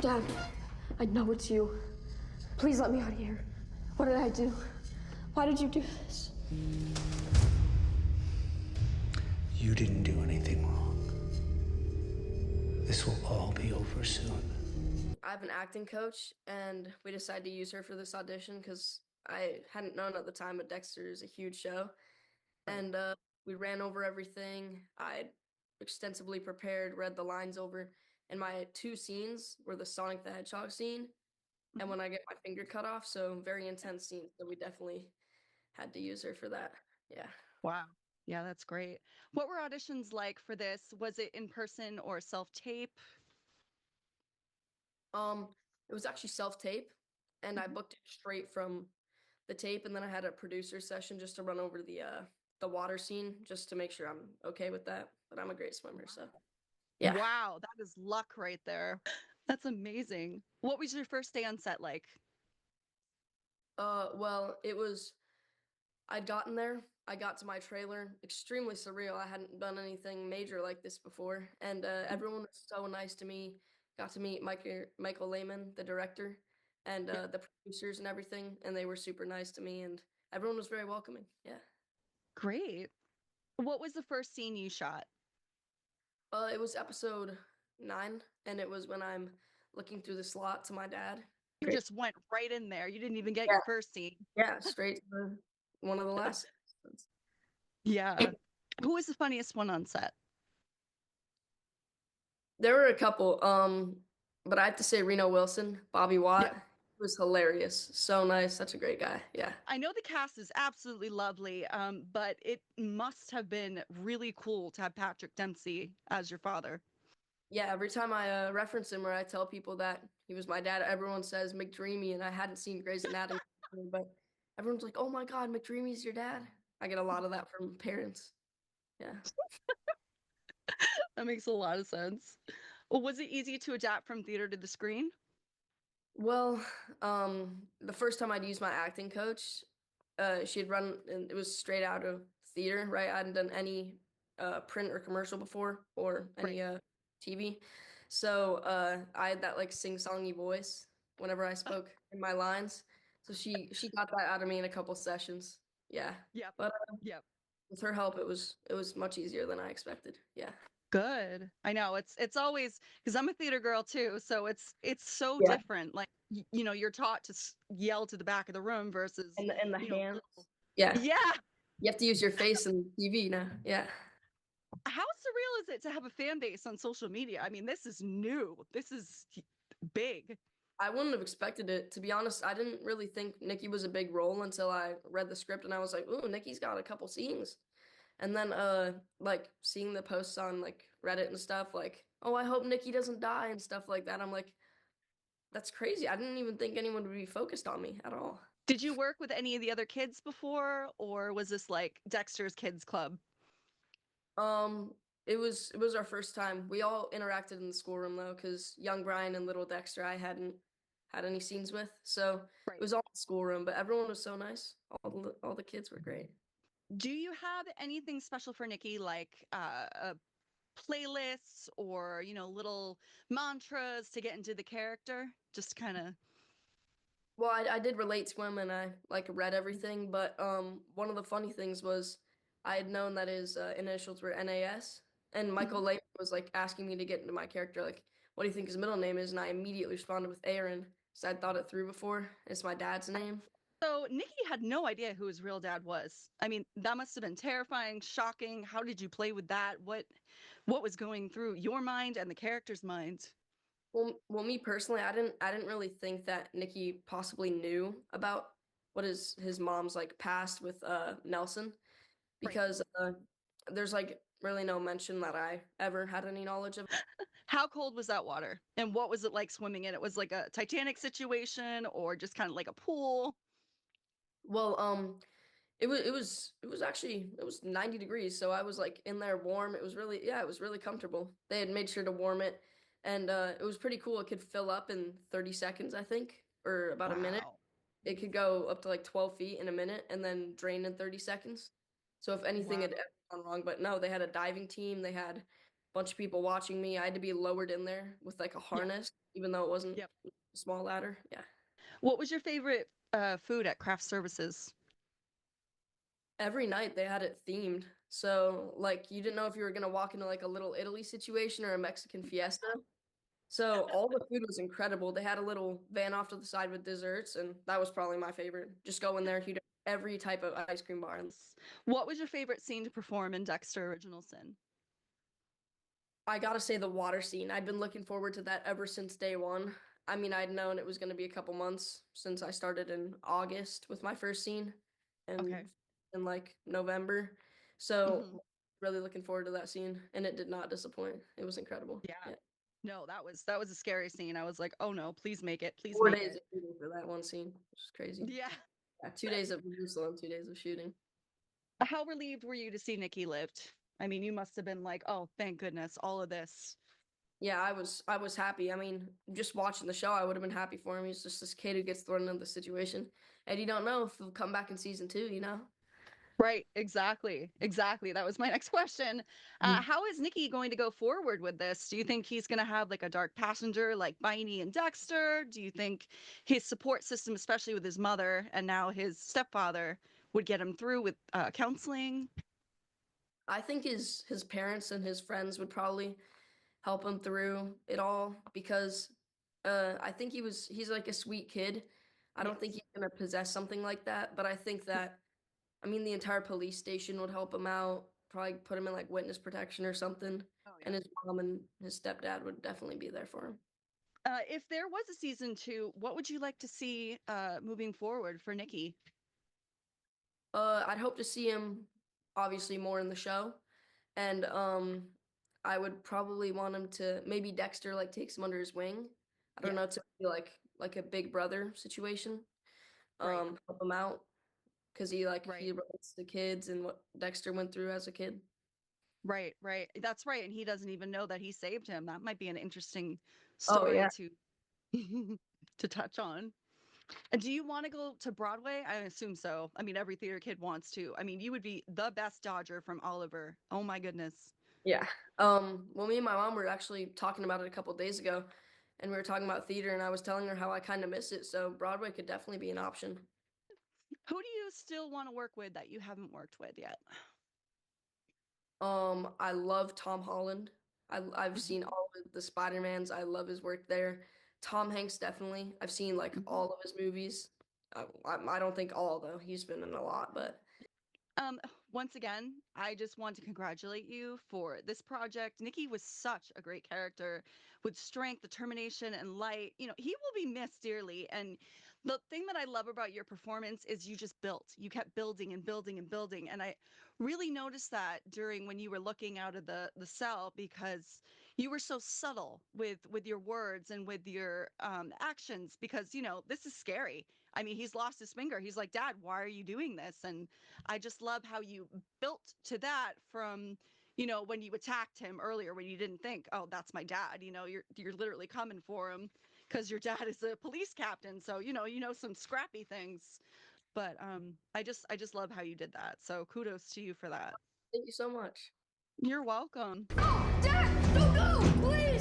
Dad, I know it's you. Please let me out of here. What did I do? Why did you do this? You didn't do anything wrong. This will all be over soon. I have an acting coach, and we decided to use her for this audition because I hadn't known at the time, but Dexter is a huge show. And we ran over everything. I extensively prepared, read the lines over, and my 2 scenes were the Sonic the Hedgehog scene and when I get my finger cut off, so very intense scenes. So we definitely had to use her for that. Yeah. Wow. Yeah, that's great. What were auditions like for this? Was it in person or self-tape? It was actually self-tape, and I booked it straight from the tape, and then I had a producer session just to run over the water scene just to make sure I'm okay with that. But I'm a great swimmer, so yeah. Wow, that is luck right there. That's amazing. What was your first day on set like? Well, I'd gotten there. I got to my trailer, extremely surreal. I hadn't done anything major like this before, and everyone was so nice to me. Got to meet Michael Lehman, the director, and the producers and everything, and they were super nice to me, and everyone was very welcoming. Yeah. Great. What was the first scene you shot? It was episode 9, and it was when I'm looking through the slot to my dad. You just went right in there. You didn't even get Yeah. your first scene. Yeah, straight to one of the last episodes. Yeah. Who was the funniest one on set? There were a couple, but I have to say Reno Wilson, Bobby Watt, was hilarious. So nice, such a great guy. Yeah. I know the cast is absolutely lovely, but it must have been really cool to have Patrick Dempsey as your father. Yeah, every time I reference him or I tell people that he was my dad, everyone says McDreamy, and I hadn't seen Grey's Anatomy, but everyone's like, "Oh my God, McDreamy's your dad." I get a lot of that from parents. Yeah. That makes a lot of sense. Well, was it easy to adapt from theater to the screen? Well, the first time I'd used my acting coach, she had run, and it was straight out of theater, right? I hadn't done any print or commercial before or any TV. So I had that like sing-songy voice whenever I spoke in my lines. So she got that out of me in a couple sessions. Yeah. Yep. But Yep. with her help, it was much easier than I expected. Yeah. Good. I know it's always because I'm a theater girl too, so it's so Yeah. different. Like you know, you're taught to yell to the back of the room versus And the you know, hands. Yeah. yeah. You have to use your face in TV now. Yeah. How surreal is it to have a fan base on social media? I mean, this is new. This is big. I wouldn't have expected it. To be honest, I didn't really think Nikki was a big role until I read the script and I was like, ooh, Nikki's got a couple scenes. And then like seeing the posts on like Reddit and stuff, like, oh, I hope Nikki doesn't die and stuff like that. I'm like, that's crazy. I didn't even think anyone would be focused on me at all. Did you work with any of the other kids before, or was this like Dexter's Kids Club? It was our first time. We all interacted in the schoolroom though, because young Brian and little Dexter I hadn't had any scenes with. So Right. it was all in the schoolroom, but everyone was so nice. All the kids were great. Do you have anything special for Nikki, like playlists or you know little mantras to get into the character? Just kind of. Well, I did relate to him and I like read everything, but one of the funny things was I had known that his initials were NAS, and Michael Lehman was like asking me to get into my character, like, what do you think his middle name is? And I immediately responded with Aaron, because I'd thought it through before. It's my dad's name. So Nikki had no idea who his real dad was. I mean, that must have been terrifying, shocking. How did you play with that? What was going through your mind and the character's mind? Well, me personally, I didn't really think that Nikki possibly knew about what his mom's like past with Nelson, because there's like really no mention that I ever had any knowledge of. How cold was that water? And what was it like swimming in it? Was like a Titanic situation or just kind of like a pool? Well, it was 90 degrees, so I was like in there warm. It was really comfortable. They had made sure to warm it, and it was pretty cool. It could fill up in 30 seconds, I think, or about a minute. Wow. It could go up to like 12 feet in a minute and then drain in 30 seconds. So if anything had ever gone wrong, but no, they had a diving team. They had bunch of people watching me. I had to be lowered in there with like a Yeah. harness, even though it wasn't Yep. a small ladder. Yeah. What was your favorite food at craft services? Every night they had it themed. So like you didn't know if you were gonna walk into like a little Italy situation or a Mexican fiesta. So all the food was incredible. They had a little van off to the side with desserts, and that was probably my favorite. Just go in there, he'd every type of ice cream bar. What was your favorite scene to perform in Dexter Original Sin? I gotta say the water scene. I'd been looking forward to that ever since day one. I mean, I'd known it was gonna be a couple months since I started in August with my first scene, and Okay. in like November. So Mhm. really looking forward to that scene, and it did not disappoint. It was incredible. Yeah. Yeah. No, that was a scary scene. I was like, oh no, please make it. Please Four make days it. of shooting for that one scene, which is crazy. Yeah. Yeah, 2 days of rehearsal and 2 days of shooting. How relieved were you to see Nikki lived? I mean, you must have been like, oh, thank goodness, all of this. Yeah, I was happy. I mean, just watching the show, I would have been happy for him. He's just this kid who gets thrown into the situation, and you don't know if he'll come back in season 2. You know. Right, exactly. Exactly. That was my next question. How is Nikki going to go forward with this? Do you think he's going to have like a dark passenger like Biney and Dexter? Do you think his support system, especially with his mother and now his stepfather, would get him through with counseling? I think his parents and his friends would probably help him through it all because I think he's like a sweet kid. I don't think Yes. he's gonna possess something like that, but I think that I mean the entire police station would help him out, probably put him in like witness protection or something, Oh, and yeah. his mom and his stepdad would definitely be there for him. If there was a season two, what would you like to see moving forward for Nikki? I'd hope to see him obviously more in the show, and I would probably want him to maybe Dexter like takes him under his wing. I don't Yeah, know, to be like a big brother situation. right, Help him out because he right. relates to kids and what Dexter went through as a kid. Right, right. That's right. And he doesn't even know that he saved him. That might be an interesting Oh story yeah. to to touch on. And do you want to go to Broadway? I assume so. I mean, every theater kid wants to. I mean, you would be the best Dodger from Oliver. Oh my goodness. Yeah. Well, me and my mom were actually talking about it a couple days ago, and we were talking about theater, and I was telling her how I kind of miss it. So Broadway could definitely be an option. Who do you still want to work with that you haven't worked with yet? I love Tom Holland. I've Mhm, seen all of the Spider-Mans. I love his work there. Tom Hanks definitely. I've seen like mhm. all of his movies. I don't think all though. He's been in a lot, but Um, Once again, I just want to congratulate you for this project. Nikki was such a great character with strength, determination, and light. You know, he will be missed dearly. And the thing that I love about your performance is you just built. You kept building and building and building. And I really noticed that during when you were looking out of the cell because you were so subtle with your words and with your actions because this is scary. I mean, he's lost his finger. He's like, Dad, why are you doing this? And I just love how you built to that from, when you attacked him earlier when you didn't think, oh, that's my dad. You're literally coming for him because your dad is a police captain. So, some scrappy things. But I just love how you did that. So kudos to you for that. thank you so much. You're welcome. No! Dad! Don't go! Please!